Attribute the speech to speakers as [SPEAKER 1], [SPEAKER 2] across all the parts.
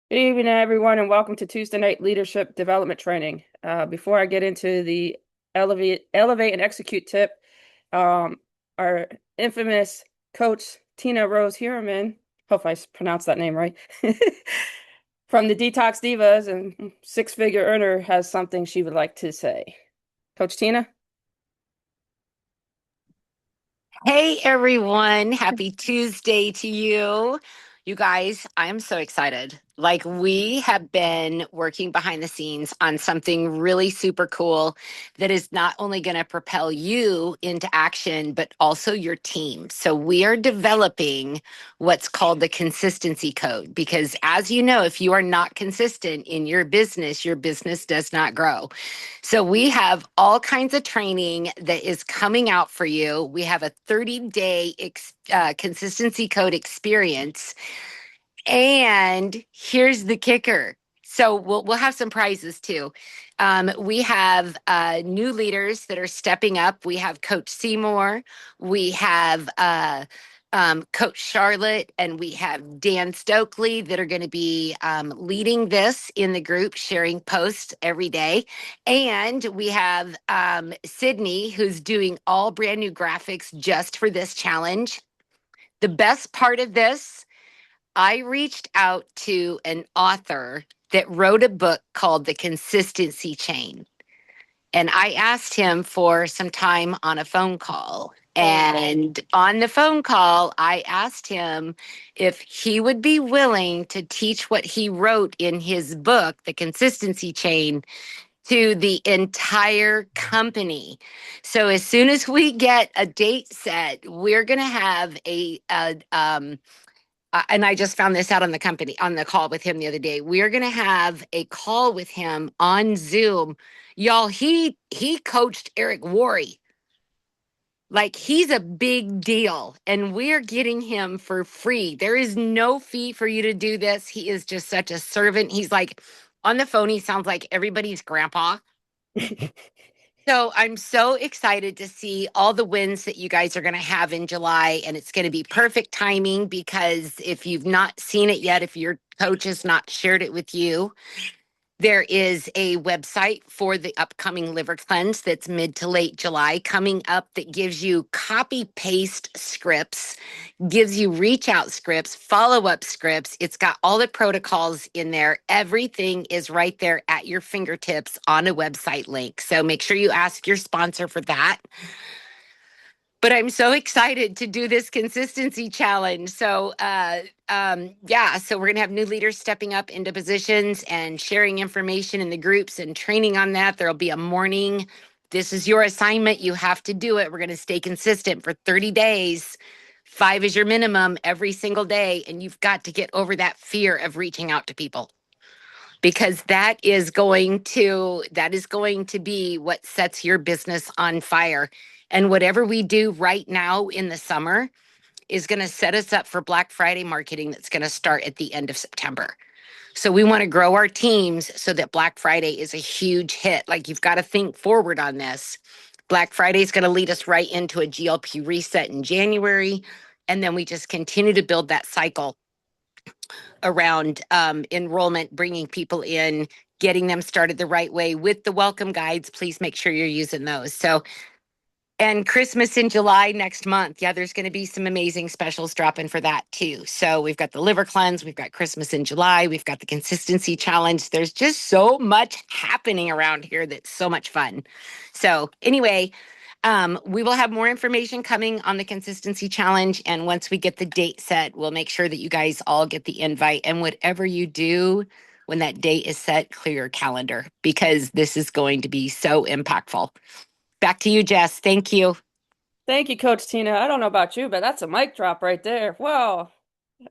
[SPEAKER 1] Good evening, everyone, and welcome to Tuesday Night Leadership Development Training. Before I get into the elevate and execute tip, um, our infamous coach Tina Rose Hiraman, hope I pronounced that name right, from the Detox Divas and six-figure earner, has something she would like to say. Coach Tina?
[SPEAKER 2] Hey everyone, happy Tuesday to you. You guys, I'm so excited. Like, we have been working behind the scenes on something really super cool that is not only going to propel you into action, but also your team. So, we are developing what's called the consistency code because, as you know, if you are not consistent in your business does not grow. So we have all kinds of training that is coming out for you. We have a 30-day consistency code experience. And here's the kicker. So we'll have some prizes too. We have new leaders that are stepping up. We have Coach Seymour. We have Coach Charlotte, and we have Dan Stokely that are going to be leading this in the group, sharing posts every day. And we have Sydney, who's doing all brand new graphics just for this challenge. The best part of this, I reached out to an author that wrote a book called The Consistency Chain. And I asked him for some time on a phone call. And on the phone call, I asked him if he would be willing to teach what he wrote in his book, The Consistency Chain, to the entire company. So as soon as we get a date set, we're going to have and I just found this out on the call with him the other day. We are going to have a call with him on Zoom. Y'all, he coached Eric Worre. Like, he's a big deal, and we're getting him for free. There is no fee for you to do this. He is just such a servant. He's like, on the phone, he sounds like everybody's grandpa. So I'm so excited to see all the wins that you guys are going to have in July. And it's going to be perfect timing because if you've not seen it yet, if your coach has not shared it with you, there is a website for the upcoming liver cleanse that's mid to late July coming up that gives you copy paste scripts, gives you reach out scripts, follow up scripts. It's got all the protocols in there. Everything is right there at your fingertips on a website link. So make sure you ask your sponsor for that. But I'm so excited to do this consistency challenge. So we're going to have new leaders stepping up into positions and sharing information in the groups and training on that. There'll be a morning. This is your assignment. You have to do it. We're going to stay consistent for 30 days. 5 is your minimum every single day. And you've got to get over that fear of reaching out to people because that is going to be what sets your business on fire. And whatever we do right now in the summer is going to set us up for Black Friday marketing that's going to start at the end of September. So we want to grow our teams so that Black Friday is a huge hit. Like, you've got to think forward on this. Black Friday is going to lead us right into a GLP reset in January. And then we just continue to build that cycle around enrollment, bringing people in, getting them started the right way with the welcome guides. Please make sure you're using those. So, and Christmas in July next month. Yeah, there's going to be some amazing specials dropping for that too. So we've got the liver cleanse, we've got Christmas in July, we've got the consistency challenge. There's just so much happening around here that's so much fun. So anyway, we will have more information coming on the consistency challenge. And once we get the date set, we'll make sure that you guys all get the invite. And whatever you do when that date is set, clear your calendar because this is going to be so impactful. Back to you, Jess. Thank you.
[SPEAKER 1] Thank you, Coach Tina. I don't know about you, but that's a mic drop right there. Wow,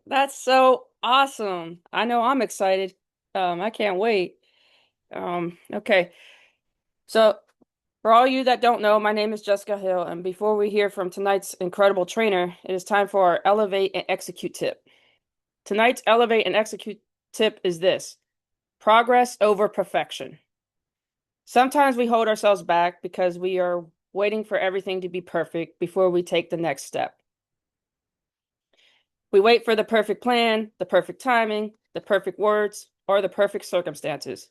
[SPEAKER 1] that's so awesome. I know I'm excited. I can't wait. Okay. So, for all you that don't know, my name is Jessica Hill, and before we hear from tonight's incredible trainer, it is time for our Elevate and Execute tip. Tonight's Elevate and Execute tip is this: progress over perfection. Sometimes we hold ourselves back because we are waiting for everything to be perfect before we take the next step. We wait for the perfect plan, the perfect timing, the perfect words, or the perfect circumstances.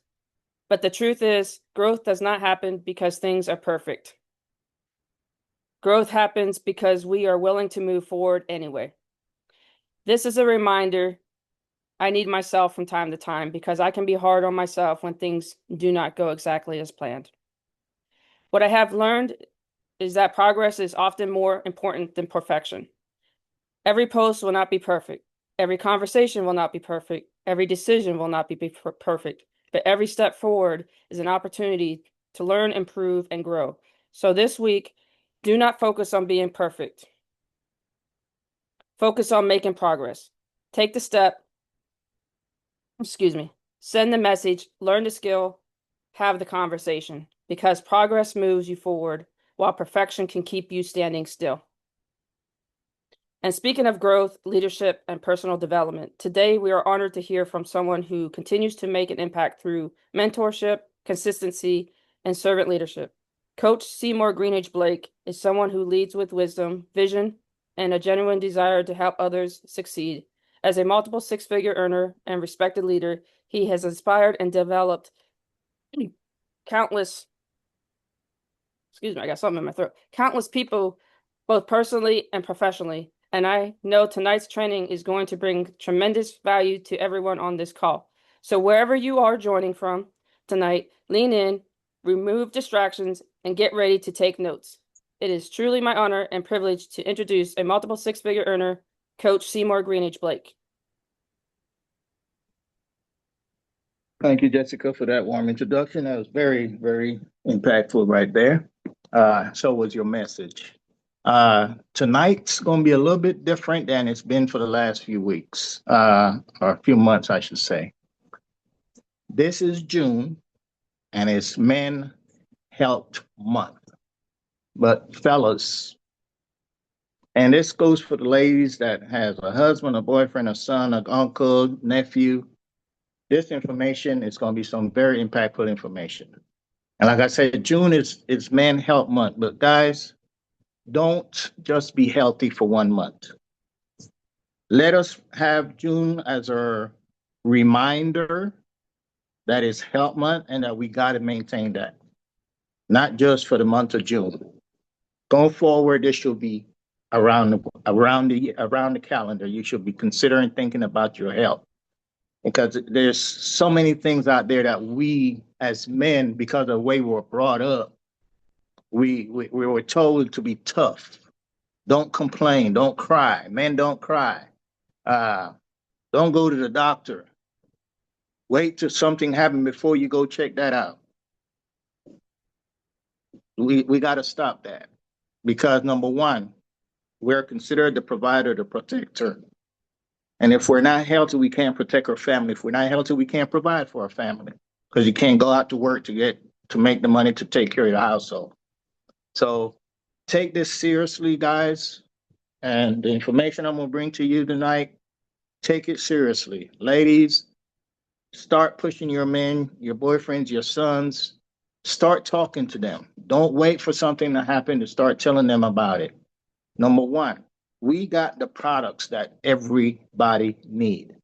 [SPEAKER 1] But the truth is, growth does not happen because things are perfect. Growth happens because we are willing to move forward anyway. This is a reminder I need myself from time to time because I can be hard on myself when things do not go exactly as planned. What I have learned is that progress is often more important than perfection. Every post will not be perfect. Every conversation will not be perfect. Every decision will not be perfect. But every step forward is an opportunity to learn, improve, and grow. So this week, do not focus on being perfect. Focus on making progress. Take the step, excuse me, send the message, learn the skill, have the conversation, because progress moves you forward while perfection can keep you standing still. And speaking of growth, leadership, and personal development, today we are honored to hear from someone who continues to make an impact through mentorship, consistency, and servant leadership. Coach Seymour Greenidge Blake is someone who leads with wisdom, vision, and a genuine desire to help others succeed. As a multiple six-figure earner and respected leader, he has inspired and developed countless, excuse me, I got something in my throat, countless people, both personally and professionally. And I know tonight's training is going to bring tremendous value to everyone on this call. So wherever you are joining from tonight, lean in, remove distractions, and get ready to take notes. It is truly my honor and privilege to introduce a multiple six-figure earner, Coach Seymour Greenidge Blake.
[SPEAKER 3] Thank you, Jessica, for that warm introduction. That was very, very impactful right there. So was your message. Tonight's going to be a little bit different than it's been for the last few weeks, or a few months, I should say. This is June, and it's Men Health Month. But fellas, and this goes for the ladies that has a husband, a boyfriend, a son, an uncle, nephew. This information is going to be some very impactful information. And like I said, June is Men Health Month. But guys, don't just be healthy for 1 month. Let us have June as a reminder that it's Health Month and that we got to maintain that, not just for the month of June. Going forward, this should be around the calendar. You should be considering thinking about your health because there's so many things out there that we as men, because of the way we were brought up, we were told to be tough. Don't complain. Don't cry. Men don't cry. Uh, don't go to the doctor. Wait till something happens before you go check that out. We got to stop that because number one, we're considered the provider, the protector. And if we're not healthy, we can't protect our family. If we're not healthy, we can't provide for our family because you can't go out to work to make the money to take care of your household. So take this seriously, guys. And the information I'm going to bring to you tonight, take it seriously. Ladies, start pushing your men, your boyfriends, your sons. Start talking to them. Don't wait for something to happen to start telling them about it. Number one, we got the products that everybody need.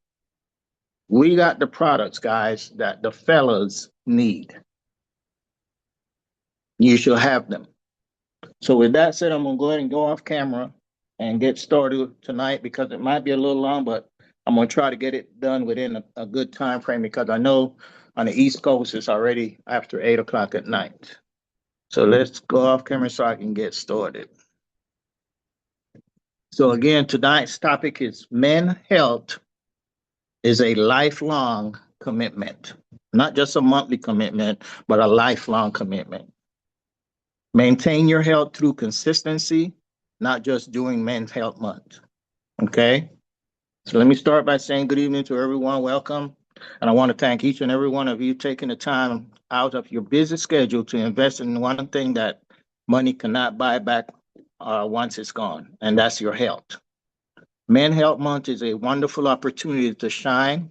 [SPEAKER 3] We got the products, guys, that the fellas need. You should have them. So with that said, I'm going to go ahead and go off camera and get started tonight because it might be a little long, but I'm going to try to get it done within a good time frame because I know on the East Coast it's already after 8 o'clock at night. So let's go off camera so I can get started. So again, tonight's topic is men health is a lifelong commitment, not just a monthly commitment, but a lifelong commitment. Maintain your health through consistency, not just during Men's Health Month. Okay? So let me start by saying good evening to everyone. Welcome. And I want to thank each and every one of you taking the time out of your busy schedule to invest in one thing that money cannot buy back once it's gone, and that's your health. Men Health Month is a wonderful opportunity to shine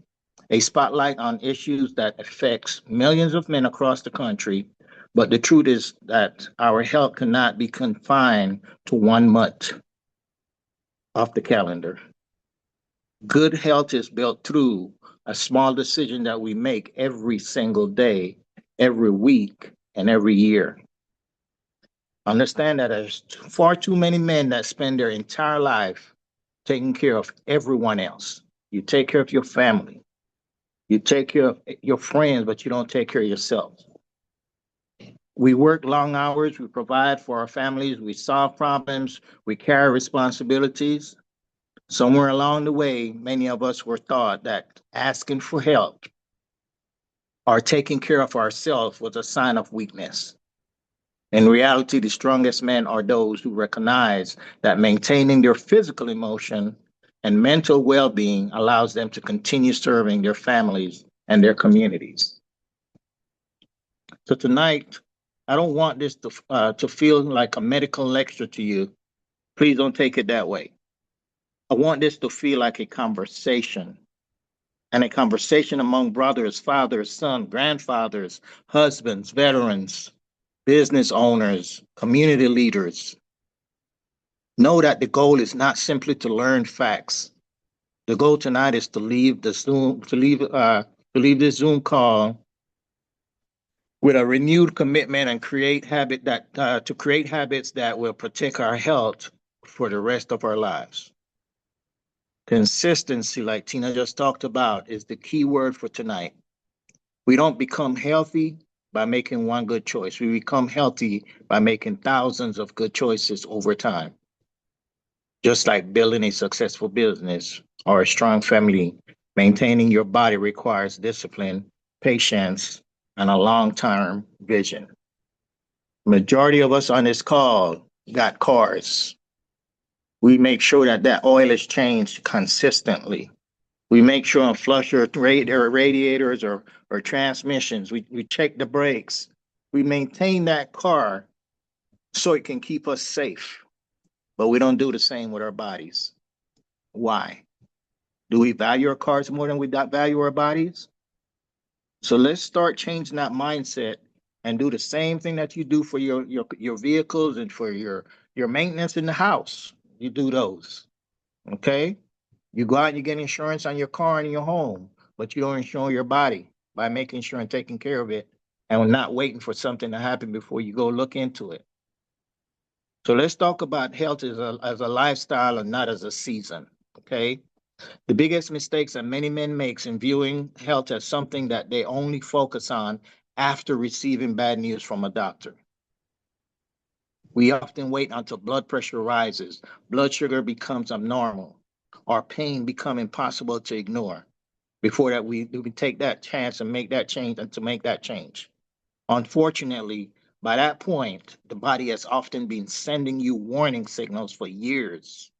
[SPEAKER 3] a spotlight on issues that affects millions of men across the country. But the truth is that our health cannot be confined to 1 month off the calendar. Good health is built through a small decision that we make every single day, every week, and every year. Understand that there's far too many men that spend their entire life taking care of everyone else. You take care of your family, you take care of your friends, but you don't take care of yourself. We work long hours, we provide for our families, we solve problems, we carry responsibilities. Somewhere along the way, many of us were taught that asking for help or taking care of ourselves was a sign of weakness. In reality, the strongest men are those who recognize that maintaining their physical emotion and mental well being allows them to continue serving their families and their communities. So, tonight, I don't want this to feel like a medical lecture to you. Please don't take it that way. I want this to feel like a conversation, and a conversation among brothers, fathers, sons, grandfathers, husbands, veterans, business owners, community leaders. Know that the goal is not simply to learn facts. The goal tonight is to leave the Zoom, to leave this Zoom call with a renewed commitment and to create habits that will protect our health for the rest of our lives. Consistency, like Tina just talked about, is the key word for tonight. We don't become healthy by making one good choice. We become healthy by making thousands of good choices over time. Just like building a successful business or a strong family, maintaining your body requires discipline, patience, and a long-term vision. Majority of us on this call got cars. We make sure that oil is changed consistently. We make sure and flush our radiators or transmissions. We check the brakes. We maintain that car so it can keep us safe. But we don't do the same with our bodies. Why? Do we value our cars more than we value our bodies? So let's start changing that mindset and do the same thing that you do for your vehicles and for your maintenance in the house. You do those. Okay? You go out and you get insurance on your car and your home, but you don't insure your body by making sure and taking care of it and not waiting for something to happen before you go look into it. So let's talk about health as a lifestyle and not as a season. Okay? The biggest mistakes that many men make in viewing health as something that they only focus on after receiving bad news from a doctor. We often wait until blood pressure rises, blood sugar becomes abnormal, or pain become impossible to ignore before that we take that chance and make that change and to make that change. Unfortunately, by that point, the body has often been sending you warning signals for years.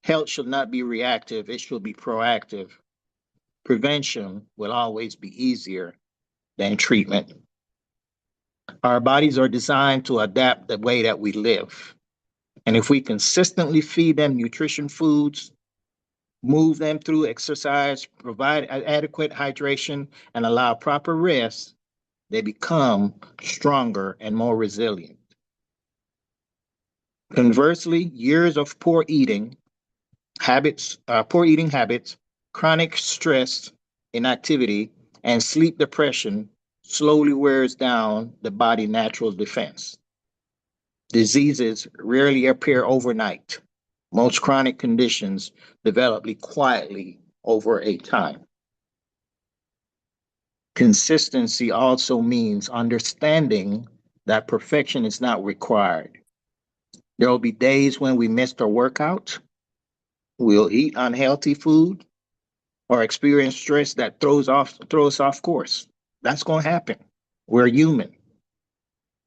[SPEAKER 3] Health should not be reactive, it should be proactive. Prevention will always be easier than treatment. Our bodies are designed to adapt the way that we live. And if we consistently feed them nutrition foods, move them through exercise, provide adequate hydration, and allow proper rest, they become stronger and more resilient. Conversely, years of poor eating habits, chronic stress, inactivity, and sleep depression slowly wears down the body's natural defense. Diseases rarely appear overnight. Most chronic conditions develop quietly over a time. Consistency also means understanding that perfection is not required. There will be days when we missed our workout, we'll eat unhealthy food, or experience stress that throws off course. That's going to happen. We're human.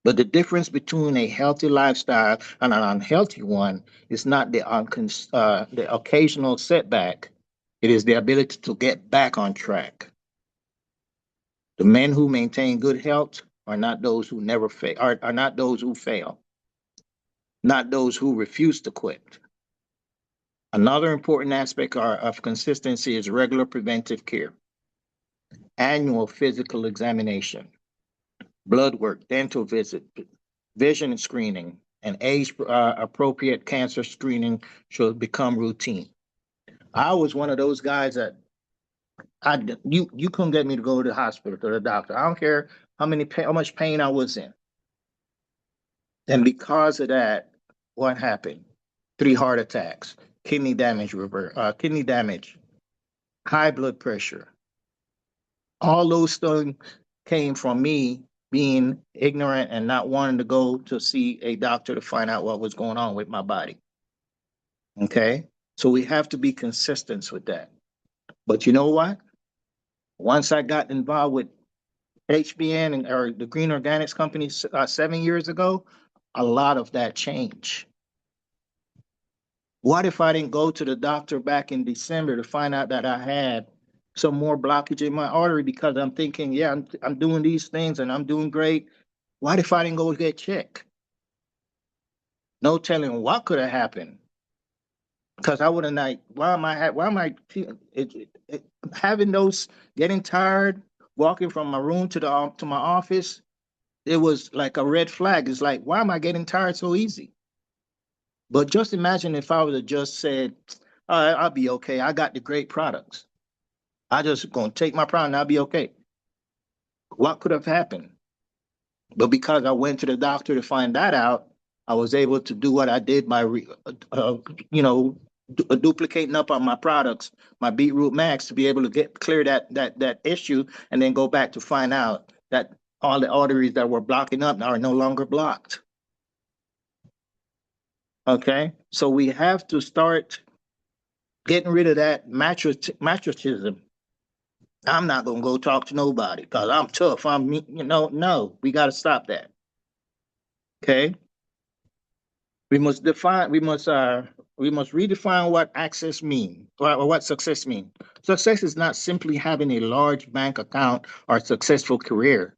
[SPEAKER 3] But the difference between a healthy lifestyle and an unhealthy one is not the occasional setback. It is the ability to get back on track. The men who maintain good health are not those who never fail, are not those who fail, not those who refuse to quit. Another important aspect of consistency is regular preventive care, annual physical examination, blood work, dental visit, vision screening, and age appropriate cancer screening should become routine. I was one of those guys that you couldn't get me to go to the hospital to the doctor. I don't care how much pain I was in. And because of that, what happened? Three heart attacks, kidney damage, high blood pressure. All those things came from me being ignorant and not wanting to go to see a doctor to find out what was going on with my body. Okay? So we have to be consistent with that. But you know what? Once I got involved with HBN or the Green Organics Company 7 years ago, a lot of that changed. What if I didn't go to the doctor back in December to find out that I had some more blockage in my artery because I'm thinking, yeah, I'm doing these things and I'm doing great. What if I didn't go get checked? No telling what could have happened. Because I would have like, why am I having those, getting tired, walking from my room to my office? It was like a red flag. It's like, why am I getting tired so easy? But just imagine if I would have just said, all right, I'll be okay. I got the great products. I just gonna take my product and I'll be okay. What could have happened? But because I went to the doctor to find that out, I was able to do what I did by, you know, duplicating up on my products, my Beetroot Max, to be able to get clear that issue, and then go back to find out that all the arteries that were blocking up are no longer blocked. Okay, so we have to start getting rid of that matrixism. I'm not gonna go talk to nobody because I'm tough. No, we got to stop that. Okay, we must define. We must redefine what access mean or what success mean. Success is not simply having a large bank account or a successful career.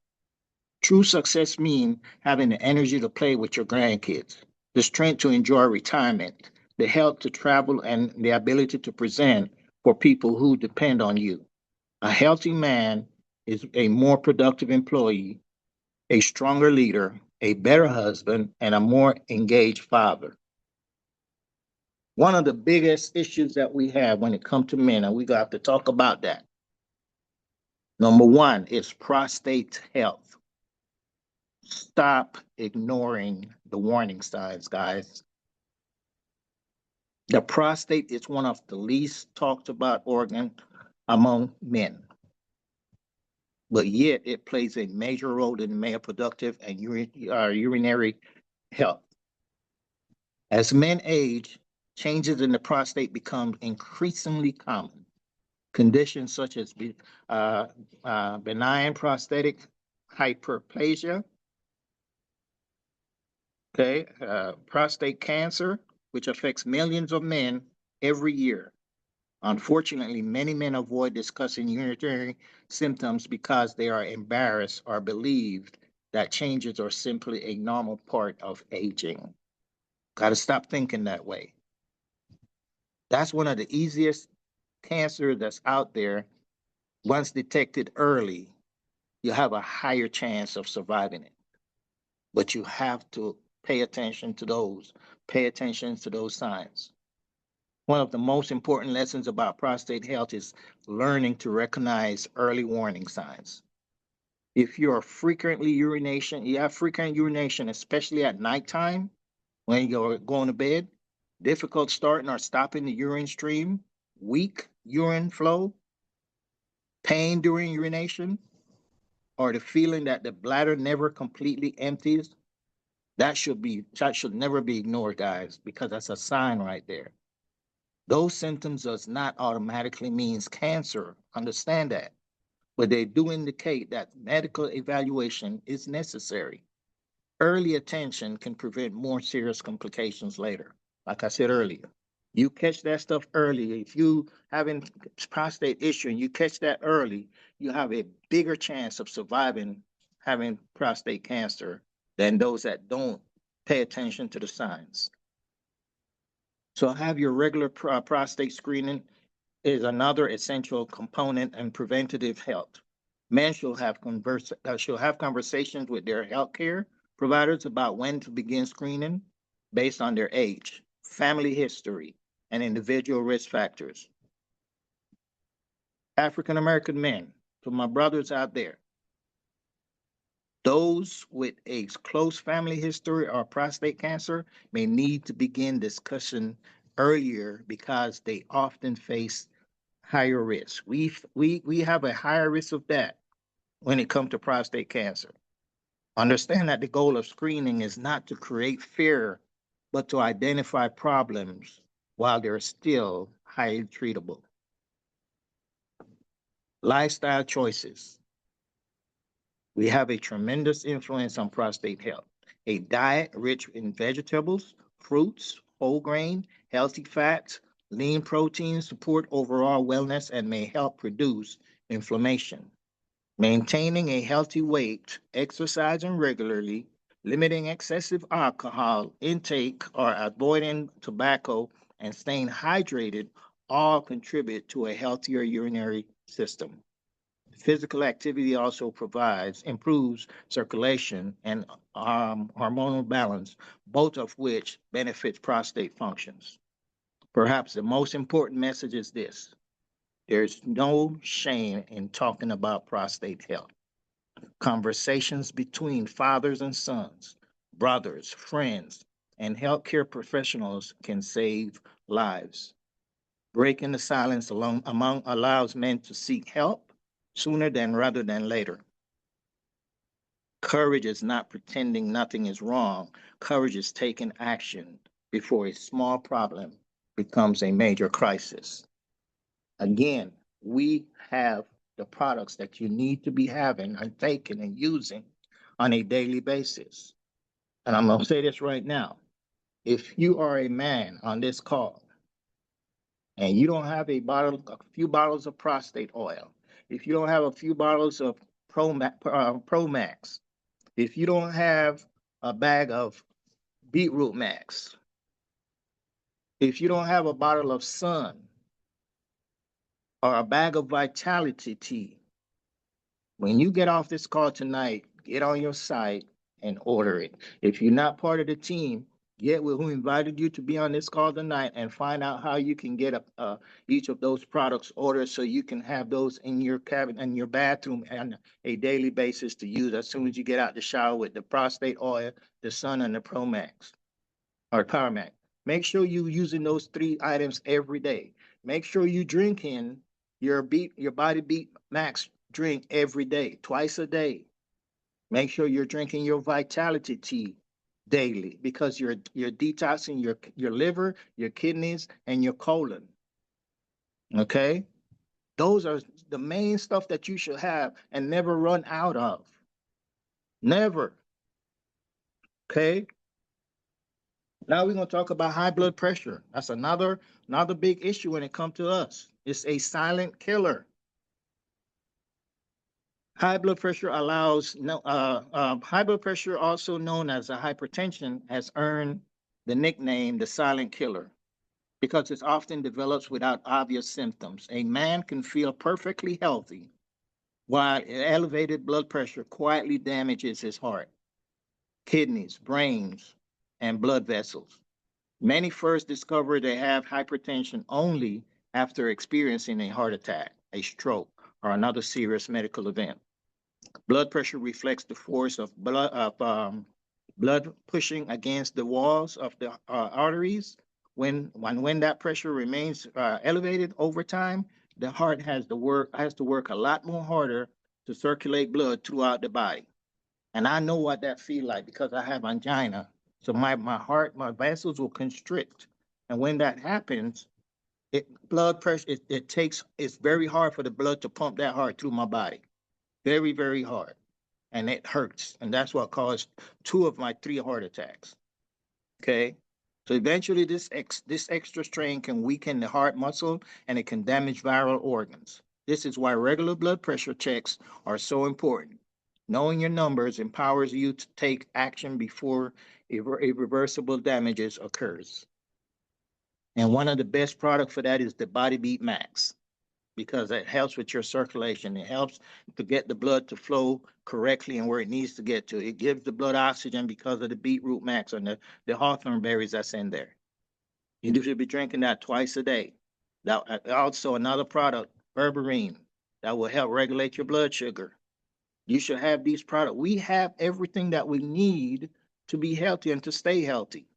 [SPEAKER 3] True success means having the energy to play with your grandkids, the strength to enjoy retirement, the health to travel, and the ability to present for people who depend on you. A healthy man is a more productive employee, a stronger leader, a better husband, and a more engaged father. One of the biggest issues that we have when it comes to men, and we got to talk about that. Number one is prostate health. Stop ignoring the warning signs, guys. The prostate is one of the least talked about organ among men, but yet it plays a major role in male productive and urinary health. As men age, changes in the prostate become increasingly common. Conditions such as benign prostatic hyperplasia, okay, prostate cancer, which affects millions of men every year. Unfortunately, many men avoid discussing urinary symptoms because they are embarrassed or believed that changes are simply a normal part of aging. Got to stop thinking that way. That's one of the easiest cancer that's out there. Once detected early, you have a higher chance of surviving it. But you have to pay attention to those signs. One of the most important lessons about prostate health is learning to recognize early warning signs. If you have frequent urination, especially at nighttime when you're going to bed, difficult starting or stopping the urine stream, weak urine flow, pain during urination, or the feeling that the bladder never completely empties, that should never be ignored, guys, because that's a sign right there. Those symptoms does not automatically means cancer. Understand that. But they do indicate that medical evaluation is necessary. Early attention can prevent more serious complications later. Like I said earlier, you catch that stuff early. If you having prostate issue and you catch that early, you have a bigger chance of surviving having prostate cancer than those that don't pay attention to the signs. So have your regular prostate screening is another essential component in preventative health. Men should have conversations with their healthcare providers about when to begin screening based on their age, family history, and individual risk factors. African American men, to my brothers out there, those with a close family history of prostate cancer may need to begin discussion earlier because they often face higher risk. We have a higher risk of that when it comes to prostate cancer. Understand that the goal of screening is not to create fear, but to identify problems while they're still highly treatable. Lifestyle choices. We have a tremendous influence on prostate health. A diet rich in vegetables, fruits, whole grain, healthy fats, lean proteins support overall wellness and may help reduce inflammation. Maintaining a healthy weight, exercising regularly, limiting excessive alcohol intake, or avoiding tobacco and staying hydrated all contribute to a healthier urinary system. Physical activity also improves circulation and hormonal balance, both of which benefits prostate functions. Perhaps the most important message is this: there's no shame in talking about prostate health. Conversations between fathers and sons, brothers, friends, and healthcare professionals can save lives. Breaking the silence among allows men to seek help sooner than rather than later. Courage is not pretending nothing is wrong. Courage is taking action before a small problem becomes a major crisis. Again, we have the products that you need to be having and taking and using on a daily basis. And I'm going to say this right now. If you are a man on this call and you don't have a few bottles of prostate oil, if you don't have a few bottles of Pro Max, if you don't have a bag of Beetroot Max, if you don't have a bottle of Sun or a bag of Vitality Tea, when you get off this call tonight, get on your site and order it. If you're not part of the team, get with who invited you to be on this call tonight and find out how you can get each of those products ordered so you can have those in your cabin in your bathroom on a daily basis to use as soon as you get out the shower with the prostate oil, the Sun, and the Pro Max or Power Max. Make sure you're using those three items every day. Make sure you drinking your body beat max drink every day, twice a day. Make sure you're drinking your vitality tea daily because you're detoxing your liver, your kidneys, and your colon. Okay? Those are the main stuff that you should have and never run out of. Never. Okay? Now we're going to talk about high blood pressure. That's another big issue when it comes to us. It's a silent killer. High blood pressure, also known as a hypertension, has earned the nickname the silent killer because it often develops without obvious symptoms. A man can feel perfectly healthy while elevated blood pressure quietly damages his heart, kidneys, brains, and blood vessels. Many first discover they have hypertension only after experiencing a heart attack, a stroke, or another serious medical event. Blood pressure reflects the force of blood pushing against the walls of the arteries. When that pressure remains elevated over time, the heart has to work a lot more harder to circulate blood throughout the body. And I know what that feel like because I have angina. So my vessels will constrict. And when that happens, blood pressure, it's very hard for the blood to pump that hard through my body. Very, very hard. And it hurts. And that's what caused two of my three heart attacks. Okay. So eventually this extra strain can weaken the heart muscle and it can damage viral organs. This is why regular blood pressure checks are so important. Knowing your numbers empowers you to take action before irreversible damages occurs. And one of the best products for that is the Body Beat Max because it helps with your circulation. It helps to get the blood to flow correctly and where it needs to get to. It gives the blood oxygen because of the beetroot max and the hawthorn berries that's in there. You should be drinking that twice a day. Now, also another product, berberine. that will help regulate your blood sugar. You should have these products. We have everything that we need to be healthy and to stay healthy.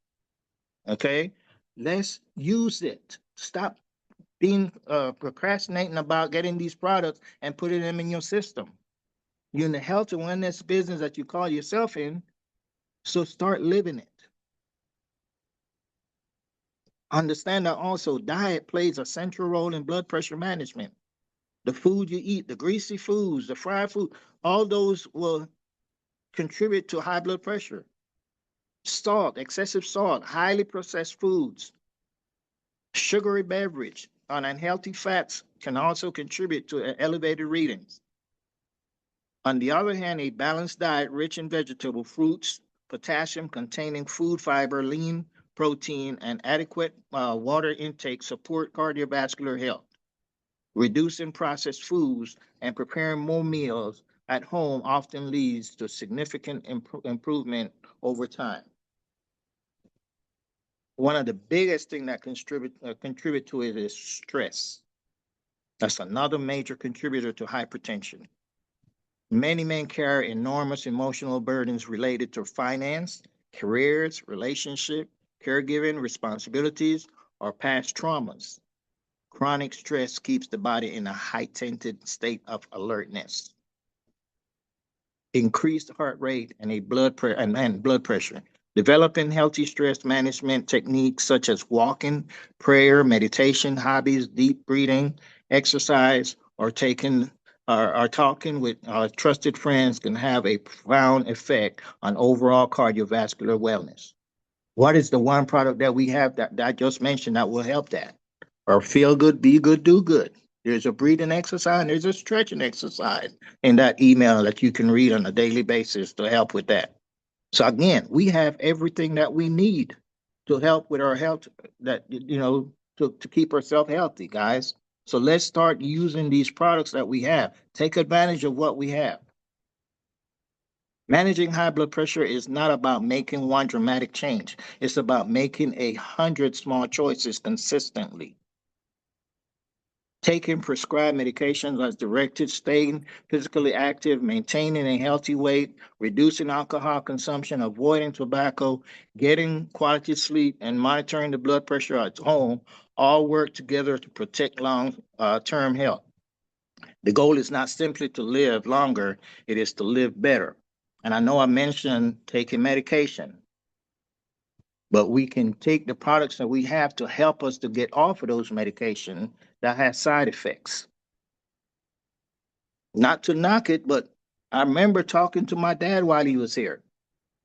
[SPEAKER 3] Okay? Let's use it. Stop being procrastinating about getting these products and putting them in your system. You're in the health and wellness business that you call yourself in, so start living it. Understand that also diet plays a central role in blood pressure management. The food you eat, the greasy foods, the fried food, all those will contribute to high blood pressure. Salt, excessive salt, highly processed foods, sugary beverage, and unhealthy fats can also contribute to elevated readings. On the other hand, a balanced diet rich in vegetable, fruits, potassium containing food fiber, lean protein, and adequate water intake support cardiovascular health. Reducing processed foods and preparing more meals at home often leads to significant improvement over time. One of the biggest things that contribute to it is stress. That's another major contributor to hypertension. Many men carry enormous emotional burdens related to finance, careers, relationship, caregiving responsibilities, or past traumas. Chronic stress keeps the body in a heightened state of alertness. Increased heart rate and blood pressure. Developing healthy stress management techniques such as walking, prayer, meditation, hobbies, deep breathing, exercise, or talking with trusted friends can have a profound effect on overall cardiovascular wellness. What is the one product that we have that I just mentioned that will help that? Or feel good, be good, do good. There's a breathing exercise and there's a stretching exercise in that email that you can read on a daily basis to help with that. So again, we have everything that we need to help with our health to keep ourselves healthy, guys. So let's start using these products that we have. Take advantage of what we have. Managing high blood pressure is not about making one dramatic change. It's about making 100 small choices consistently. Taking prescribed medications as directed, staying physically active, maintaining a healthy weight, reducing alcohol consumption, avoiding tobacco, getting quality sleep, and monitoring the blood pressure at home all work together to protect long-term health. The goal is not simply to live longer, it is to live better. And I know I mentioned taking medication, but we can take the products that we have to help us to get off of those medications that has side effects. Not to knock it, but I remember talking to my dad while he was here.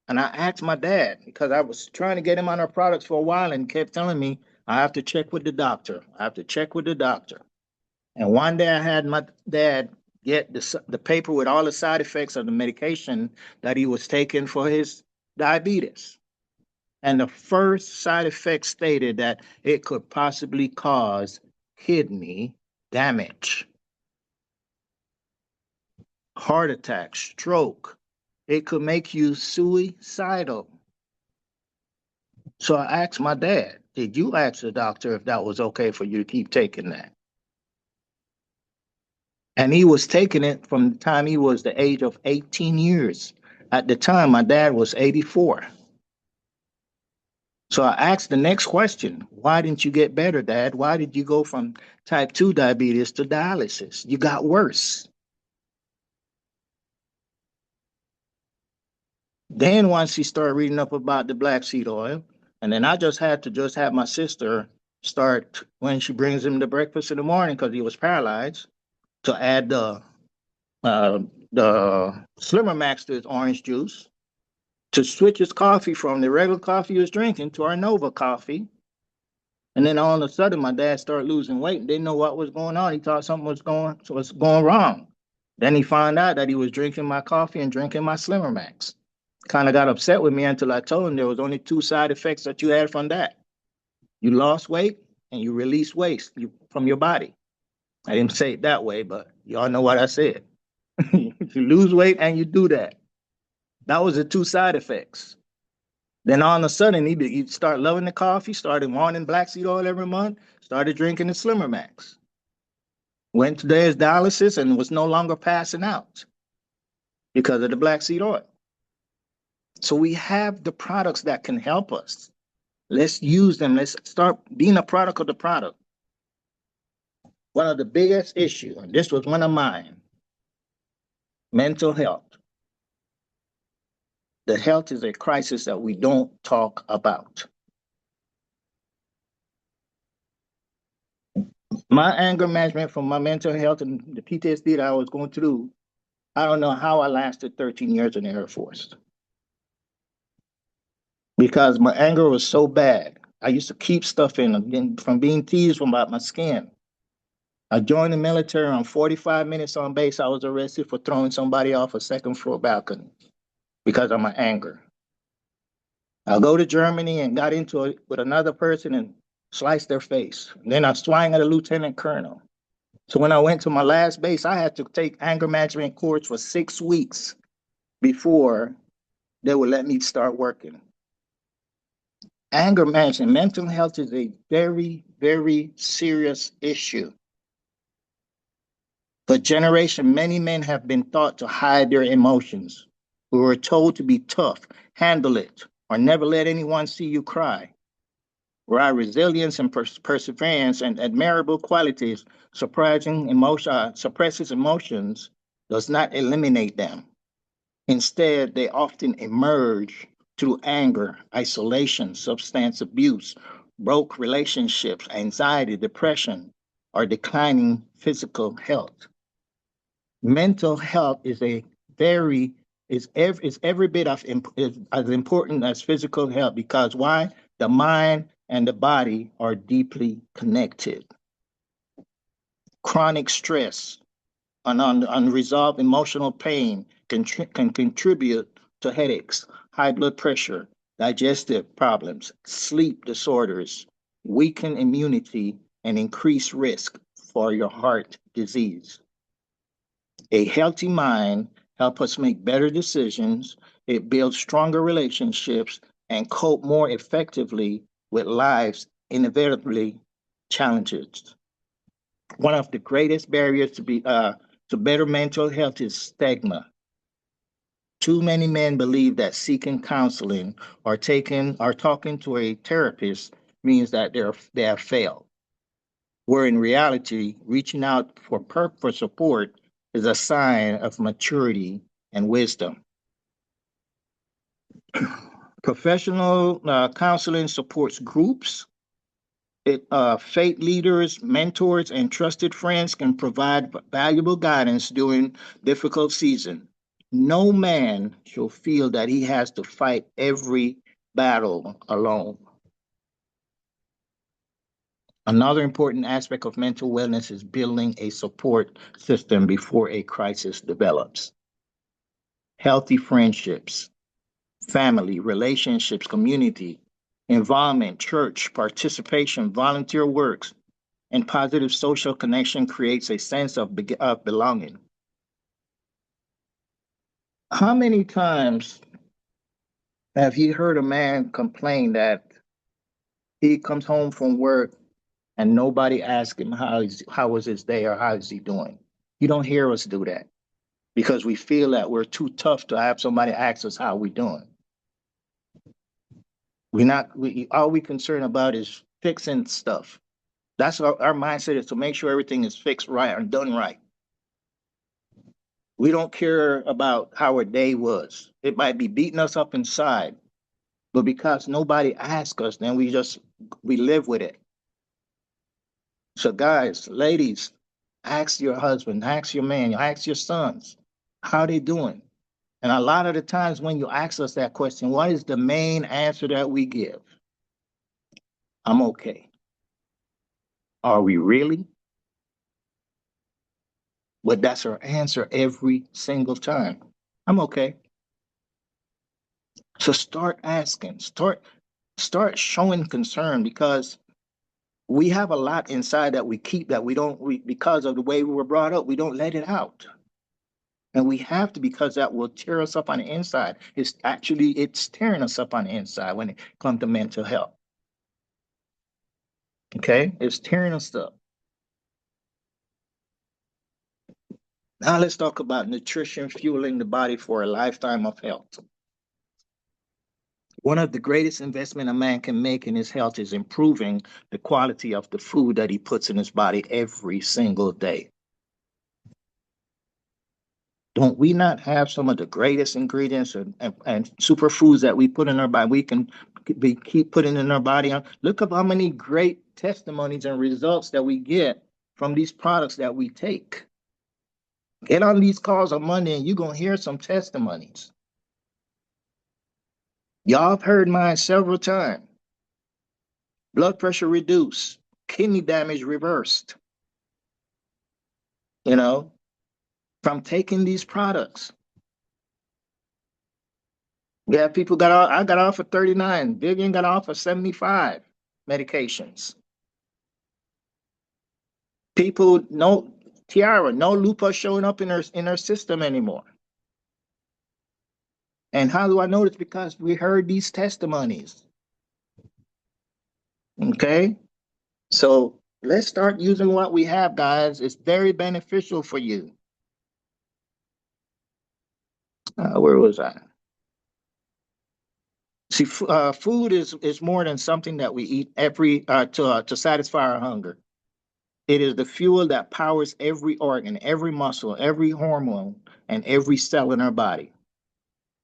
[SPEAKER 3] And I asked my dad because I was trying to get him on our products for a while and kept telling me, I have to check with the doctor. I have to check with the doctor. And one day I had my dad get the paper with all the side effects of the medication that he was taking for his diabetes. And the first side effect stated that it could possibly cause kidney damage, heart attack, stroke. It could make you suicidal. So I asked my dad, did you ask the doctor if that was okay for you to keep taking that? And he was taking it from the time he was the age of 18 years. At the time, my dad was 84. So I asked the next question, why didn't you get better, Dad? Why did you go from type 2 diabetes to dialysis? You got worse. Then once he started reading up about the black seed oil, and then I just had to just have my sister start when she brings him to breakfast in the morning because he was paralyzed to add the Slimmer Max to his orange juice, to switch his coffee from the regular coffee he was drinking to our Nova coffee. And then all of a sudden, my dad started losing weight and didn't know what was going on. He thought something was going wrong. Then he found out that he was drinking my coffee and drinking my Slimmer Max. Kind of got upset with me until I told him there was only two side effects that you had from that. You lost weight and you release waste from your body. I didn't say it that way, but y'all know what I said. You lose weight and you do that. That was the two side effects. Then all of a sudden, he started loving the coffee, started wanting black seed oil every month, started drinking the Slimmer Max. Went to their dialysis and was no longer passing out because of the black seed oil. So we have the products that can help us. Let's use them. Let's start being a product of the product. One of the biggest issues, and this was one of mine, mental health. The health is a crisis that we don't talk about. My anger management from my mental health and the PTSD that I was going through, I don't know how I lasted 13 years in the Air Force. Because my anger was so bad. I used to keep stuff in from being teased from about my skin. I joined the military on 45 minutes on base. I was arrested for throwing somebody off a second floor balcony because of my anger. I go to Germany and got into it with another person and sliced their face. And then I swung at a lieutenant colonel. So when I went to my last base, I had to take anger management course for 6 weeks before they would let me start working. Anger management, mental health is a very, very serious issue. For generations, many men have been taught to hide their emotions. We were told to be tough, handle it, or never let anyone see you cry. While resilience and perseverance and admirable qualities, suppresses emotions, does not eliminate them. Instead, they often emerge through anger, isolation, substance abuse, broke relationships, anxiety, depression, or declining physical health. Mental health is a very is every bit of is as important as physical health because why? The mind and the body are deeply connected. Chronic stress and unresolved emotional pain can contribute to headaches, high blood pressure, digestive problems, sleep disorders, weaken immunity, and increase risk for your heart disease. A healthy mind helps us make better decisions, it builds stronger relationships, and cope more effectively with life's inevitably challenges. One of the greatest barriers to better mental health is stigma. Too many men believe that seeking counseling or talking to a therapist means that they have failed. Where in reality, reaching out for support is a sign of maturity and wisdom. Professional counseling supports groups. Faith leaders, mentors, and trusted friends can provide valuable guidance during difficult season. No man shall feel that he has to fight every battle alone. Another important aspect of mental wellness is building a support system before a crisis develops. Healthy friendships, family, relationships, community, involvement, church, participation, volunteer works, and positive social connection creates a sense of belonging. How many times have you heard a man complain that he comes home from work and nobody asks him how was his day or how is he doing? You don't hear us do that because we feel that we're too tough to have somebody ask us how we're doing. All we concerned about is fixing stuff. That's our mindset is to make sure everything is fixed right and done right. We don't care about how our day was. It might be beating us up inside, but because nobody asks us, then we live with it. So guys, ladies, ask your husband, ask your man, ask your sons, how they doing? And a lot of the times when you ask us that question, what is the main answer that we give? I'm okay. Are we really? But that's our answer every single time. I'm okay. So start asking, start showing concern because we have a lot inside that we keep that because of the way we were brought up, we don't let it out. And we have to because that will tear us up on the inside. It's tearing us up on the inside when it comes to mental health. Okay? It's tearing us up. Now let's talk about nutrition fueling the body for a lifetime of health. One of the greatest investment a man can make in his health is improving the quality of the food that he puts in his body every single day. Don't we not have some of the greatest ingredients and superfoods that we put in our body? We can keep putting in our body. Look up how many great testimonies and results that we get from these products that we take. Get on these calls on Monday and you're going to hear some testimonies. Y'all have heard mine several times. Blood pressure reduced, kidney damage reversed, you know, from taking these products. Yeah, people got off, I got off at 39. Vivian got off at 75 medications. People, no Tiara, no lupus showing up in her system anymore. And how do I know this? Because we heard these testimonies. Okay? So let's start using what we have, guys. It's very beneficial for you. Where was I? See, food is more than something that we eat every to satisfy our hunger. It is the fuel that powers every organ, every muscle, every hormone, and every cell in our body.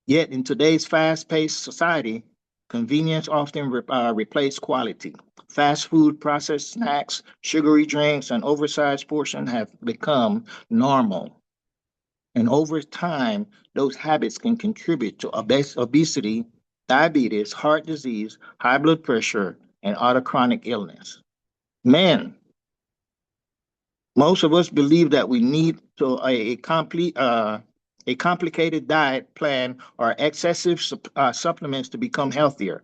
[SPEAKER 3] Yet, in today's fast-paced society, convenience often replaces quality. Fast food, processed snacks, sugary drinks, and oversized portions have become normal. And over time, those habits can contribute to obesity, diabetes, heart disease, high blood pressure, and other chronic illness. Men, most of us believe that we need a complicated diet plan or excessive supplements to become healthier.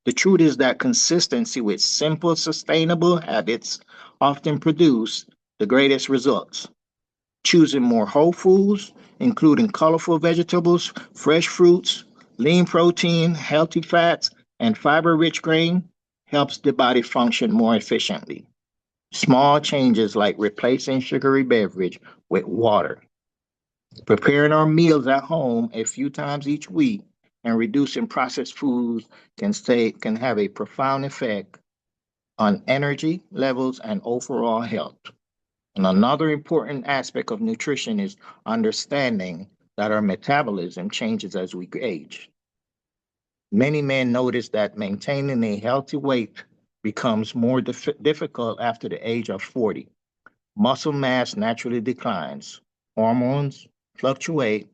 [SPEAKER 3] The truth is that consistency with simple, sustainable habits often produce the greatest results. Choosing more whole foods, including colorful vegetables, fresh fruits, lean protein, healthy fats, and fiber-rich grain helps the body function more efficiently. Small changes like replacing sugary beverage with water, preparing our meals at home a few times each week, and reducing processed foods can have a profound effect on energy levels and overall health. And another important aspect of nutrition is understanding that our metabolism changes as we age. Many men notice that maintaining a healthy weight becomes more difficult after the age of 40. Muscle mass naturally declines, hormones fluctuate,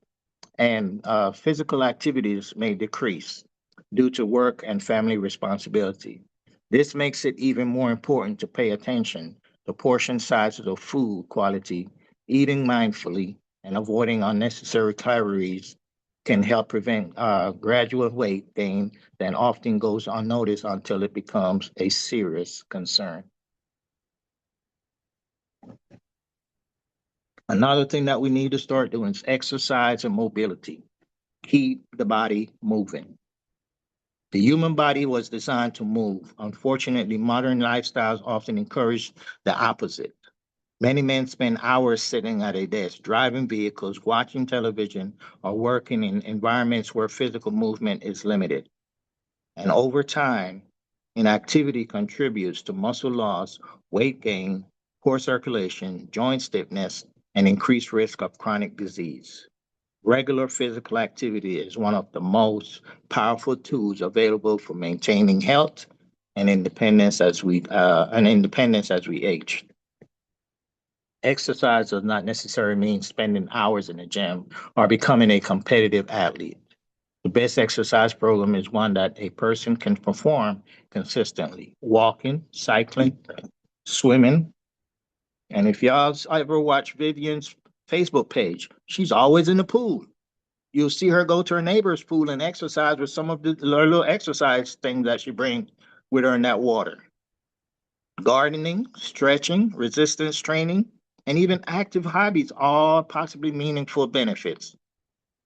[SPEAKER 3] and physical activities may decrease due to work and family responsibility. This makes it even more important to pay attention to portion sizes of food quality, eating mindfully, and avoiding unnecessary calories can help prevent gradual weight gain that often goes unnoticed until it becomes a serious concern. Another thing that we need to start doing is exercise and mobility. Keep the body moving. The human body was designed to move. Unfortunately, modern lifestyles often encourage the opposite. Many men spend hours sitting at a desk, driving vehicles, watching television, or working in environments where physical movement is limited. And over time, inactivity contributes to muscle loss, weight gain, poor circulation, joint stiffness, and increased risk of chronic disease. Regular physical activity is one of the most powerful tools available for maintaining health and independence as we age. Exercise does not necessarily mean spending hours in the gym or becoming a competitive athlete. The best exercise program is one that a person can perform consistently. Walking, cycling, swimming. And if y'all ever watch Vivian's Facebook page, she's always in the pool. You'll see her go to her neighbor's pool and exercise with some of the little exercise things that she brings with her in that water. Gardening, stretching, resistance training, and even active hobbies, all possibly meaningful benefits.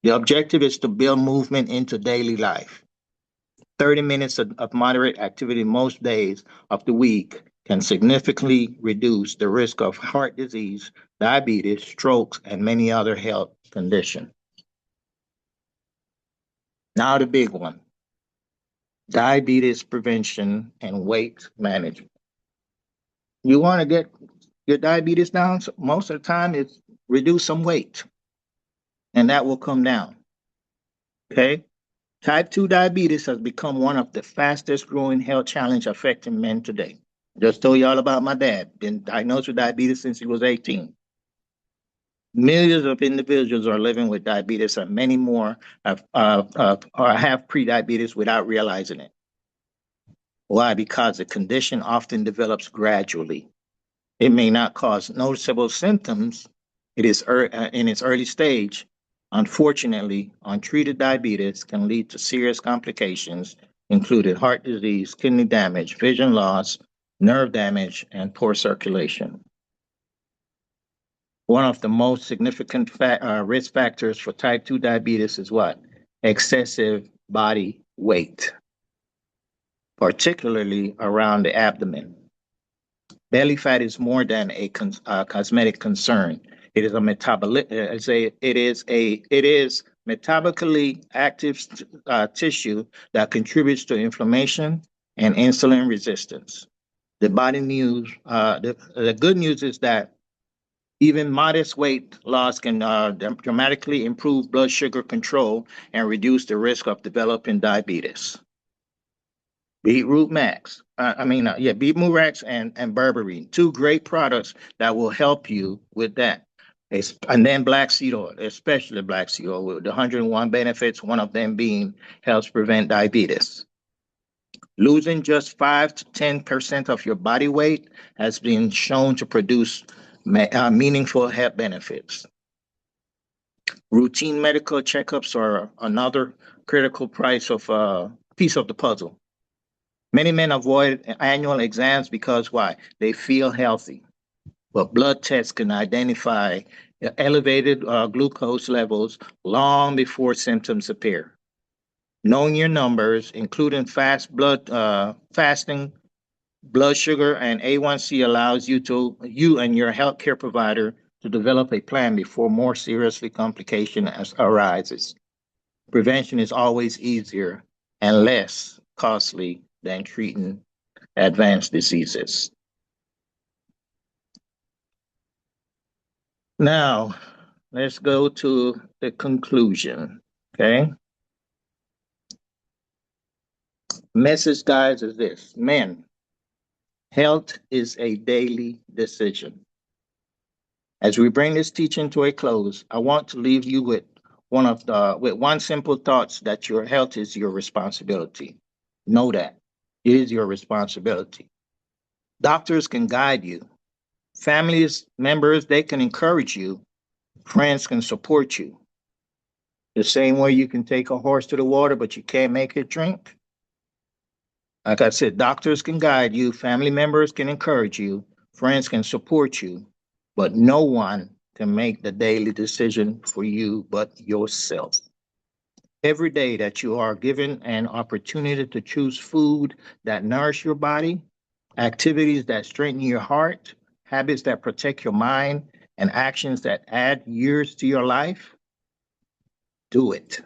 [SPEAKER 3] The objective is to build movement into daily life. 30 minutes of moderate activity most days of the week can significantly reduce the risk of heart disease, diabetes, strokes, and many other health conditions. Now, the big one, diabetes prevention and weight management. You want to get your diabetes down? So most of the time, it's reduce some weight, and that will come down. Okay? Type 2 diabetes has become one of the fastest growing health challenge affecting men today. Just told y'all about my dad, been diagnosed with diabetes since he was 18. Millions of individuals are living with diabetes, and many more have prediabetes without realizing it. Why? Because the condition often develops gradually. It may not cause noticeable symptoms. It is in its early stage. Unfortunately, untreated diabetes can lead to serious complications, including heart disease, kidney damage, vision loss, nerve damage, and poor circulation. One of the most significant risk factors for type 2 diabetes is what? Excessive body weight, particularly around the abdomen. Belly fat is more than a cosmetic concern. It is a it is metabolically active tissue that contributes to inflammation and insulin resistance. The good news is that even modest weight loss can dramatically improve blood sugar control and reduce the risk of developing diabetes. Beetroot Max. Beetroot Max and berberine, two great products that will help you with that. And then black seed oil, especially black seed oil, with the 101 benefits, one of them being helps prevent diabetes. Losing just 5 to 10% of your body weight has been shown to produce meaningful health benefits. Routine medical checkups are another critical piece of the puzzle. Many men avoid annual exams because why? They feel healthy. But blood tests can identify elevated glucose levels long before symptoms appear. Knowing your numbers, including fasting, blood sugar, and A1C allows you and your healthcare provider to develop a plan before more seriously complication arises. Prevention is always easier and less costly than treating advanced diseases. Now, let's go to the conclusion. Okay. Message, guys, is this: men, health is a daily decision. As we bring this teaching to a close, I want to leave you with one simple thought that your health is your responsibility. Know that it is your responsibility. Doctors can guide you. Families members, they can encourage you. Friends can support you. The same way you can take a horse to the water, but you can't make it drink. Like I said, doctors can guide you, family members can encourage you, friends can support you, but no one can make the daily decision for you but yourself. Every day that you are given an opportunity to choose food that nourish your body, activities that strengthen your heart, habits that protect your mind, and actions that add years to your life, do it.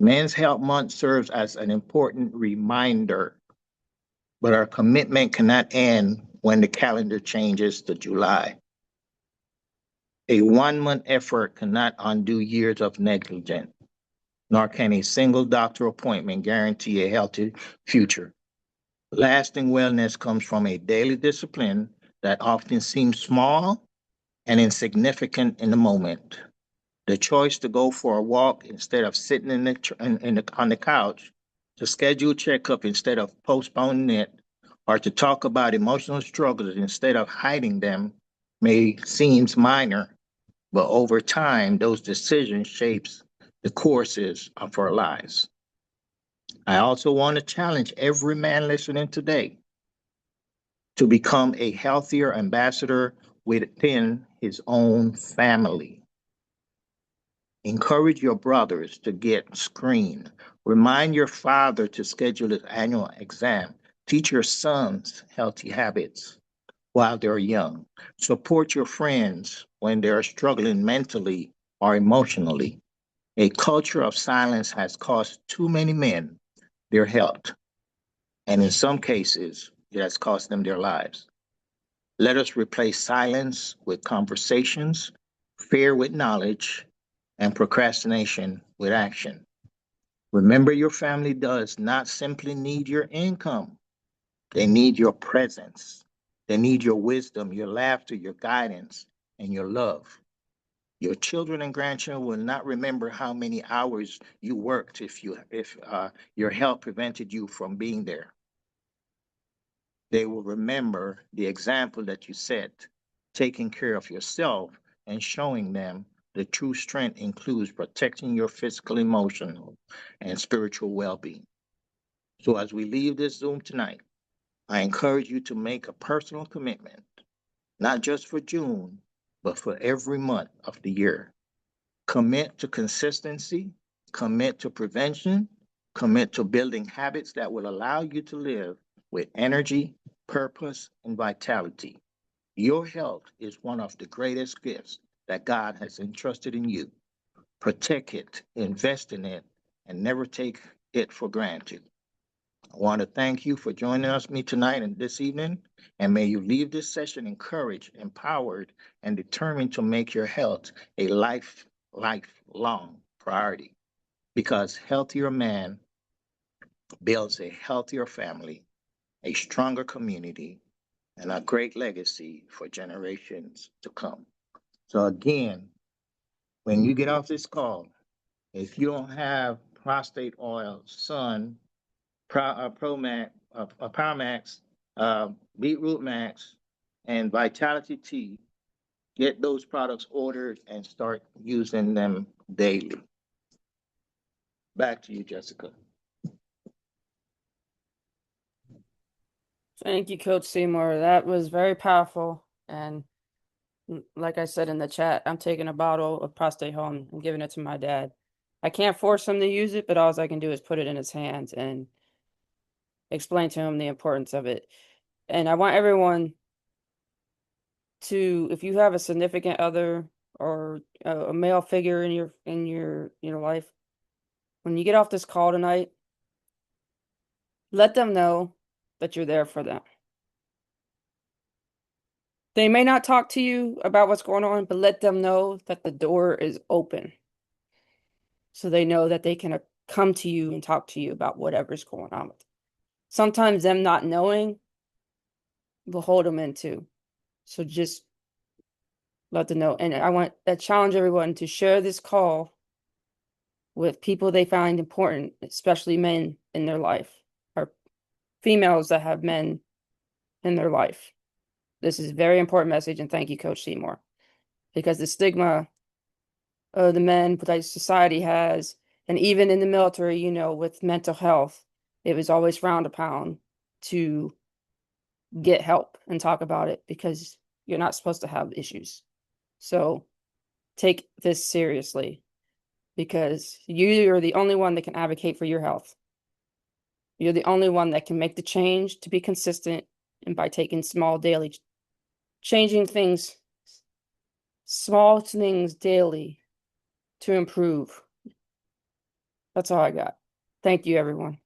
[SPEAKER 3] Men's Health Month serves as an important reminder, but our commitment cannot end when the calendar changes to July. A 1 month effort cannot undo years of negligence, nor can a single doctor appointment guarantee a healthy future. Lasting wellness comes from a daily discipline that often seems small and insignificant in the moment. The choice to go for a walk instead of sitting on the couch, to schedule checkup instead of postponing it, or to talk about emotional struggles instead of hiding them may seem minor, but over time, those decisions shapes the courses of our lives. I also want to challenge every man listening today to become a healthier ambassador within his own family. Encourage your brothers to get screened. Remind your father to schedule his annual exam. Teach your sons healthy habits while they're young. Support your friends when they're struggling mentally or emotionally. A culture of silence has cost too many men their health, and in some cases, it has cost them their lives. Let us replace silence with conversations, fear with knowledge, and procrastination with action. Remember, your family does not simply need your income, they need your presence. They need your wisdom, your laughter, your guidance, and your love. Your children and grandchildren will not remember how many hours you worked if your health prevented you from being there. They will remember the example that you set, taking care of yourself and showing them the true strength includes protecting your physical, emotional, and spiritual well being. So, as we leave this Zoom tonight, I encourage you to make a personal commitment, not just for June, but for every month of the year. Commit to consistency, commit to prevention, commit to building habits that will allow you to live with energy, purpose, and vitality. Your health is one of the greatest gifts that God has entrusted in you. Protect it, invest in it, and never take it for granted. I want to thank you for joining us me tonight and this evening, and may you leave this session encouraged, empowered, and determined to make your health a lifelong priority. Because healthier man builds a healthier family, a stronger community, and a great legacy for generations to come. So again, when you get off this call, if you don't have prostate oil, sun, Pro Max, Power Max, Beetroot Max, and Vitality T. Get those products ordered and start using them daily. Back to you, Jessica.
[SPEAKER 1] Thank you, Coach Seymour. That was very powerful. And like I said in the chat, I'm taking a bottle of prostate home and giving it to my dad. I can't force him to use it, but all I can do is put it in his hands and explain to him the importance of it. And I want everyone to, if you have a significant other or a male figure in your life, when you get off this call tonight, let them know that you're there for them. They may not talk to you about what's going on, but let them know that the door is open. So they know that they can come to you and talk to you about whatever's going on with them. Sometimes them not knowing will hold them into. So just let them know. And I want to challenge everyone to share this call with people they find important, especially men in their life or females that have men in their life. This is a very important message, and thank you, Coach Seymour, because the stigma of the men that society has, and even in the military, with mental health, it was always frowned upon to get help and talk about it because you're not supposed to have issues. So take this seriously because you are the only one that can advocate for your health. You're the only one that can make the change to be consistent, and by taking changing things, small things daily to improve. That's all I got. Thank you, everyone.